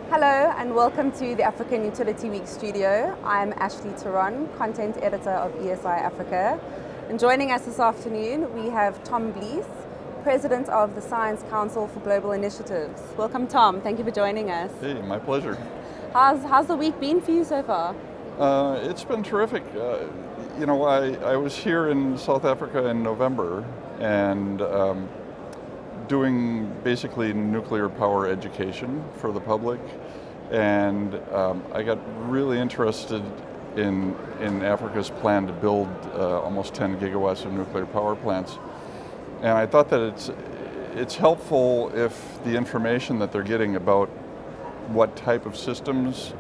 Hello and welcome to the African Utility Week studio. I'm Ashley Theron, Content Editor of ESI Africa. And joining us this afternoon we have Tom Blees, President of the Science Council for Global Initiatives. Welcome Tom, thank you for joining us. Hey, my pleasure. How's the week been for you so far? It's been terrific. I was here in South Africa in November and doing basically nuclear power education for the public, and I got really interested in Africa's plan to build almost 10 gigawatts of nuclear power plants. And I thought that it's helpful if the information that they're getting about what type of systems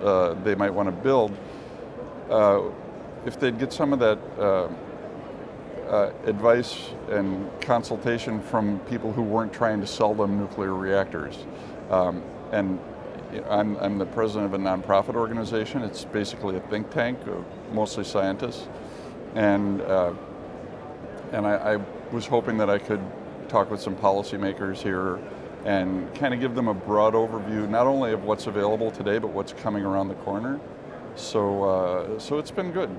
they might want to build, if they'd get some of that advice and consultation from people who weren't trying to sell them nuclear reactors. And I'm the president of a nonprofit organization. It's basically a think tank of mostly scientists. And I was hoping that I could talk with some policymakers here and kind of give them a broad overview, not only of what's available today, but what's coming around the corner. So it's been good.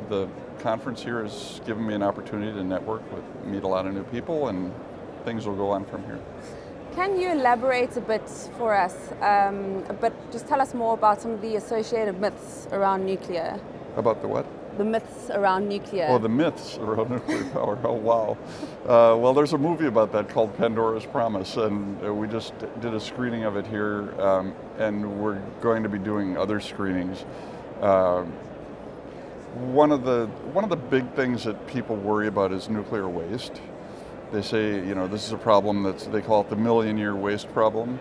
The conference here has given me an opportunity to network, meet a lot of new people, and things will go on from here. Can you elaborate a bit for us, just tell us more about some of the associated myths around nuclear? About the what? The myths around nuclear. Oh, the myths around nuclear power. Oh, wow. Well, there's a movie about that called Pandoras Promise, and we just did a screening of it here, and we're going to be doing other screenings. One of the big things that people worry about is nuclear waste. They say, this is a problem they call it the million-year waste problem.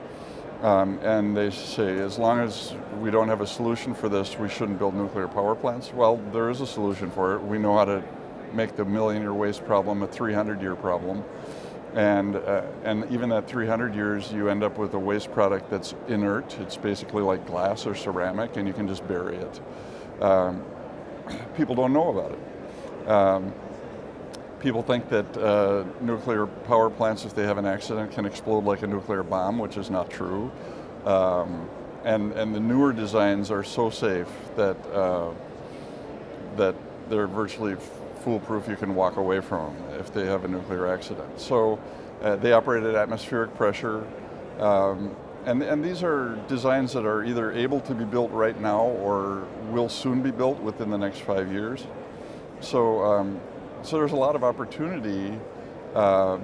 And they say, as long as we don't have a solution for this, we shouldn't build nuclear power plants. Well, there is a solution for it. We know how to make the million-year waste problem a 300-year problem. And even at 300 years, you end up with a waste product that's inert. It's basically like glass or ceramic, and you can just bury it. People don't know about it. People think that nuclear power plants, if they have an accident, can explode like a nuclear bomb, which is not true. And the newer designs are so safe that they're virtually foolproof. You can walk away from them if they have a nuclear accident. So they operate at atmospheric pressure. And these are designs that are either able to be built right now or will soon be built within the next 5 years. So there's a lot of opportunity for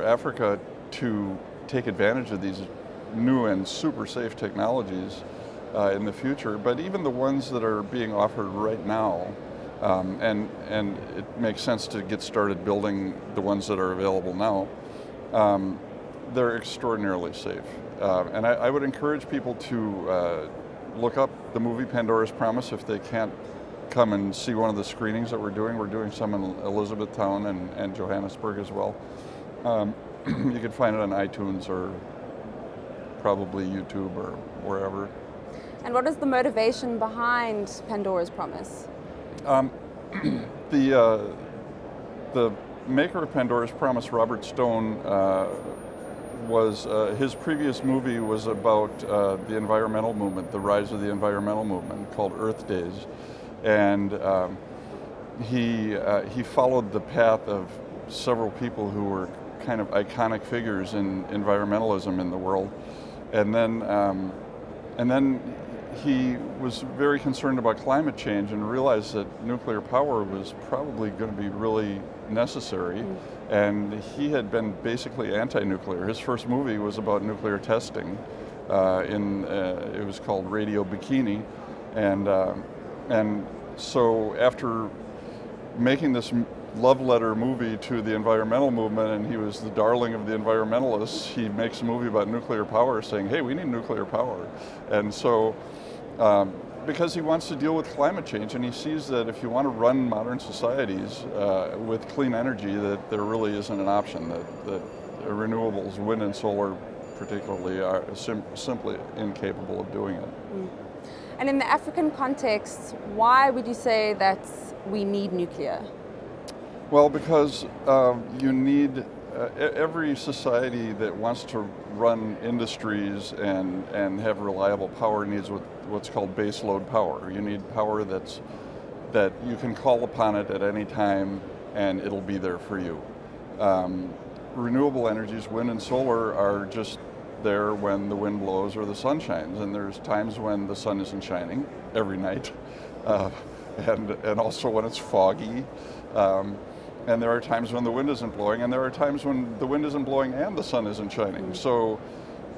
Africa to take advantage of these new and super safe technologies in the future. But even the ones that are being offered right now, and it makes sense to get started building the ones that are available now, they're extraordinarily safe. And I would encourage people to look up the movie Pandoras Promise if they can't come and see one of the screenings that we're doing. We're doing some in Elizabethtown and Johannesburg as well. You can find it on iTunes or probably YouTube or wherever. And what is the motivation behind Pandoras Promise? The maker of Pandoras Promise, Robert Stone, his previous movie was about the environmental movement, the rise of the environmental movement, called Earth Days. And he followed the path of several people who were kind of iconic figures in environmentalism in the world. And then he was very concerned about climate change and realized that nuclear power was probably going to be really necessary. And he had been basically anti-nuclear. His first movie was about nuclear testing. It was called Radio Bikini. And so after making this love letter movie to the environmental movement, and he was the darling of the environmentalists, he makes a movie about nuclear power saying, hey, we need nuclear power. And so, because he wants to deal with climate change, and he sees that if you want to run modern societies with clean energy, that there really isn't an option, that renewables, wind and solar particularly, are simply incapable of doing it. And in the African context, why would you say that we need nuclear? Well, because you need every society that wants to run industries and have reliable power needs what's called baseload power. You need power that you can call upon it at any time and it'll be there for you. Renewable energies, wind and solar, are just there when the wind blows or the sun shines, and there's times when the sun isn't shining every night, and also when it's foggy. And there are times when the wind isn't blowing, and there are times when the wind isn't blowing and the sun isn't shining. So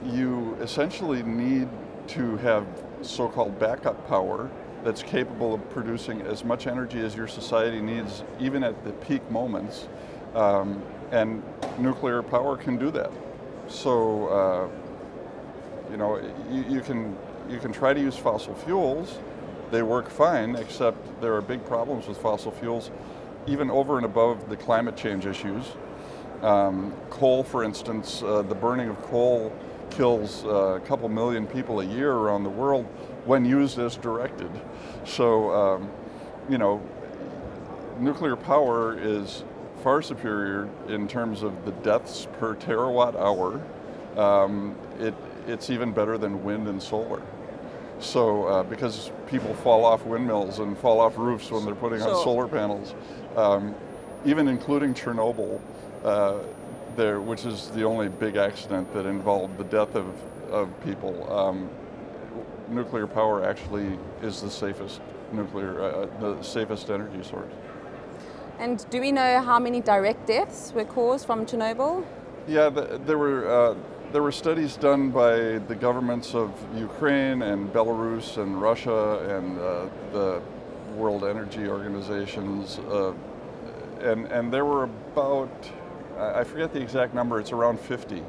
you essentially need to have so-called backup power that's capable of producing as much energy as your society needs, even at the peak moments. And nuclear power can do that. So, you know, you can try to use fossil fuels. They work fine, except there are big problems with fossil fuels, even over and above the climate change issues. Coal, for instance, the burning of coal kills a couple million people a year around the world when used as directed. So, you know, nuclear power is far superior in terms of the deaths per terawatt hour. It's even better than wind and solar. So, because people fall off windmills and fall off roofs when they're putting on solar panels, even including Chernobyl, which is the only big accident that involved the death of people. Nuclear power actually is the safest the safest energy source. And do we know how many direct deaths were caused from Chernobyl? Yeah, there were studies done by the governments of Ukraine and Belarus and Russia and the World Energy Organizations, and there were about, I forget the exact number, it's around 50. It's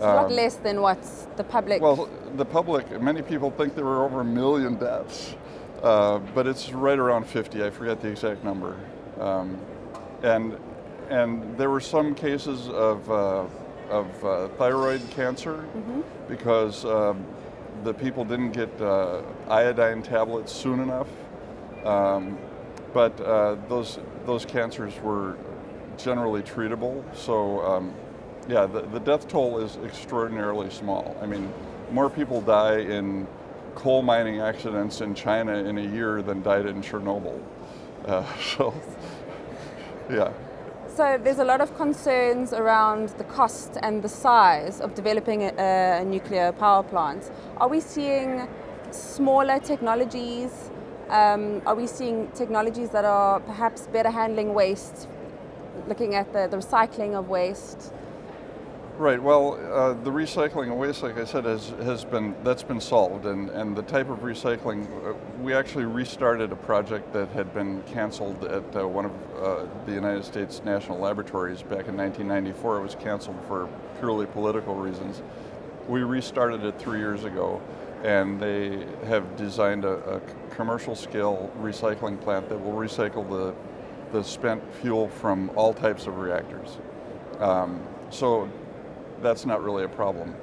a lot less than what the public... Well, the public, many people think there were over 1 million deaths, but it's right around 50, I forget the exact number. And there were some cases of thyroid cancer because the people didn't get iodine tablets soon enough. But those cancers were generally treatable. So yeah, the death toll is extraordinarily small. I mean, more people die in coal mining accidents in China in a year than died in Chernobyl. So yeah. So there's a lot of concerns around the cost and the size of developing a nuclear power plant. Are we seeing smaller technologies? Are we seeing technologies that are perhaps better handling waste, looking at the recycling of waste? Right. Well, the recycling of waste, like I said, that's been solved, and the type of recycling, we actually restarted a project that had been canceled at one of the United States national laboratories back in 1994. It was canceled for purely political reasons. We restarted it 3 years ago, and they have designed a commercial scale recycling plant that will recycle the spent fuel from all types of reactors. So that's not really a problem.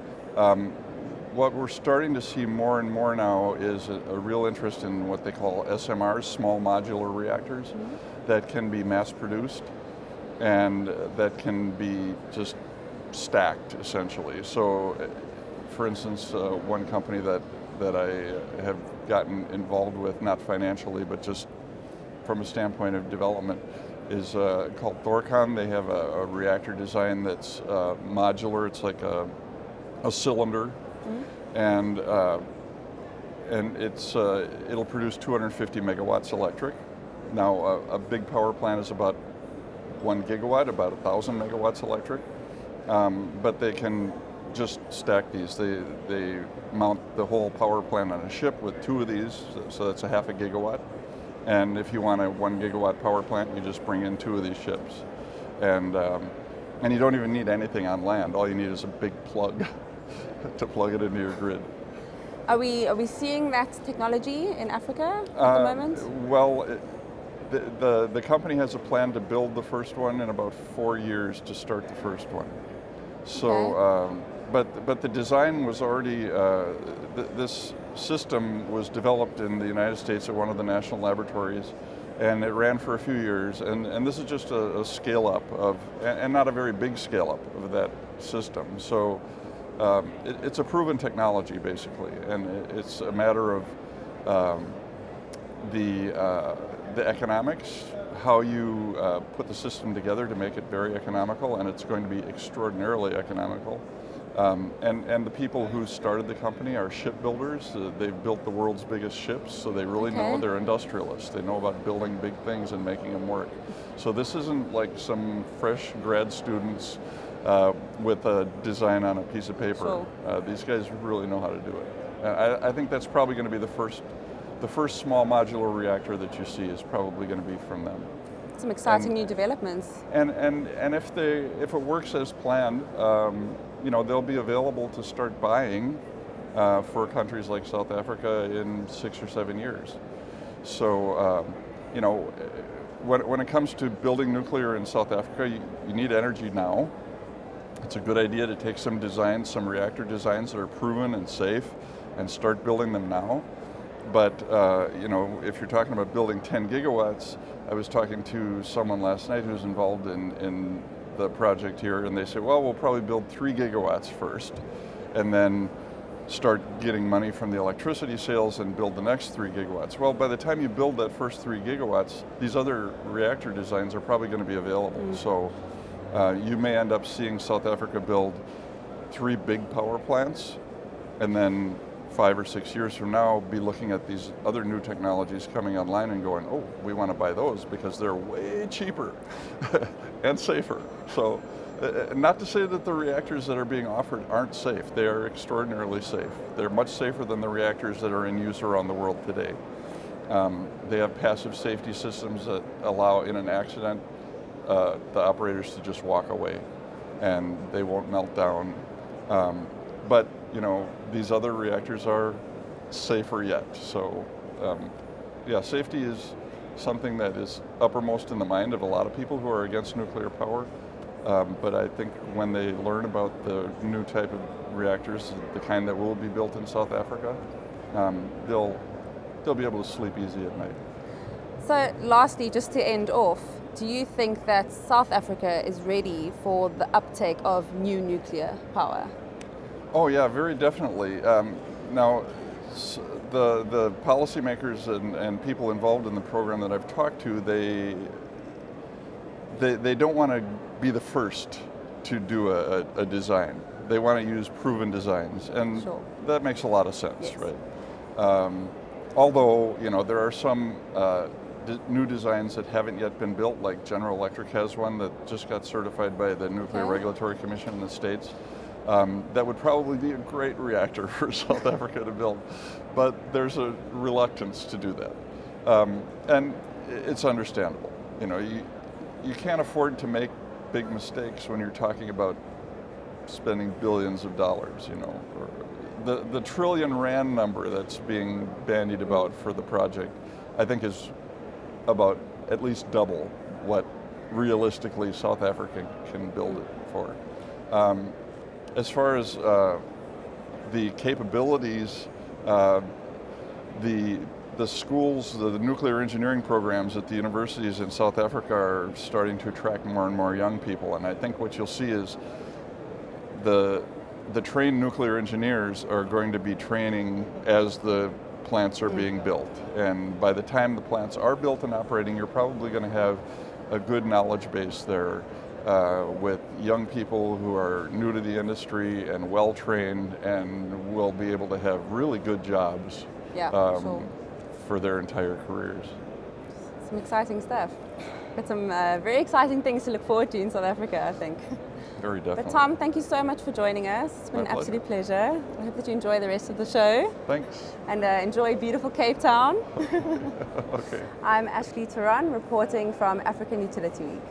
What we're starting to see more and more now is a real interest in what they call SMRs, small modular reactors, that can be mass produced and that can be just stacked essentially. So for instance, one company that I have gotten involved with, not financially, but just from a standpoint of development, is called Thorcon. They have a reactor design that's modular. It's like a cylinder, and it'll produce 250 megawatts electric. Now, a big power plant is about 1 gigawatt, about 1,000 megawatts electric, but they can just stack these. They mount the whole power plant on a ship with 2 of these, so that's a half a gigawatt. And if you want a 1 gigawatt power plant, you just bring in 2 of these ships. And you don't even need anything on land. All you need is a big plug to plug it into your grid. Are we seeing that technology in Africa at the moment? Well, the company has a plan to build the first one in about 4 years to start the first one. So, okay. But the design was already, this system was developed in the United States at one of the national laboratories, And it ran for a few years, and this is just a scale up of, and not a very big scale up of that system. So it's a proven technology basically, and it's a matter of the economics, how you put the system together to make it very economical, and it's going to be extraordinarily economical. And the people who started the company are shipbuilders. They've built the world's biggest ships, so they really know. They're industrialists. They know about building big things and making them work. So this isn't like some fresh grad students with a design on a piece of paper. Sure. These guys really know how to do it. I think that's probably going to be the first small modular reactor that you see is probably going to be from them. Some exciting new developments. And if it works as planned, you know, they'll be available to start buying for countries like South Africa in 6 or 7 years. So, you know, when it comes to building nuclear in South Africa, you need energy now. It's a good idea to take some designs, some reactor designs that are proven and safe, and start building them now. But you know, if you're talking about building 10 gigawatts, I was talking to someone last night who's involved in the project here, and they say, well, we'll probably build 3 gigawatts first, and then start getting money from the electricity sales and build the next 3 gigawatts. Well, by the time you build that first 3 gigawatts, these other reactor designs are probably going to be available. So you may end up seeing South Africa build 3 big power plants, and then 5 or 6 years from now be looking at these other new technologies coming online and going, oh, we want to buy those because they're way cheaper and safer. So not to say that the reactors that are being offered aren't safe. They are extraordinarily safe. They're much safer than the reactors that are in use around the world today. They have passive safety systems that allow, in an accident, the operators to just walk away and they won't melt down. But you know, these other reactors are safer yet. So yeah, safety is something that is uppermost in the mind of a lot of people who are against nuclear power. But I think when they learn about the new type of reactors, the kind that will be built in South Africa, they'll be able to sleep easy at night. So lastly, just to end off, do you think that South Africa is ready for the uptake of new nuclear power? Oh yeah, very definitely. Now, the policymakers and people involved in the program that I've talked to, they don't want to be the first to do a design. They want to use proven designs, and sure, that makes a lot of sense, yes, right? Although, you know, there are some new designs that haven't yet been built, like General Electric has one that just got certified by the Nuclear Regulatory Commission in the States. That would probably be a great reactor for South Africa to build, but there's a reluctance to do that, and it's understandable. You know, you can't afford to make big mistakes when you're talking about spending billions of dollars. You know, or the trillion rand number that's being bandied about for the project, I think is about at least double what realistically South Africa can build it for. As far as the capabilities, the schools, the nuclear engineering programs at the universities in South Africa are starting to attract more and more young people, and I think what you'll see is the trained nuclear engineers are going to be training as the plants are being built, and by the time the plants are built and operating, you're probably going to have a good knowledge base there. With young people who are new to the industry and well trained, and will be able to have really good jobs for their entire careers. Some exciting stuff. Got some very exciting things to look forward to in South Africa, I think. Very definitely. But Tom, thank you so much for joining us. It's been an absolute pleasure. I hope that you enjoy the rest of the show. Thanks. And enjoy beautiful Cape Town. Okay. I'm Ashley Turan, reporting from African Utility Week.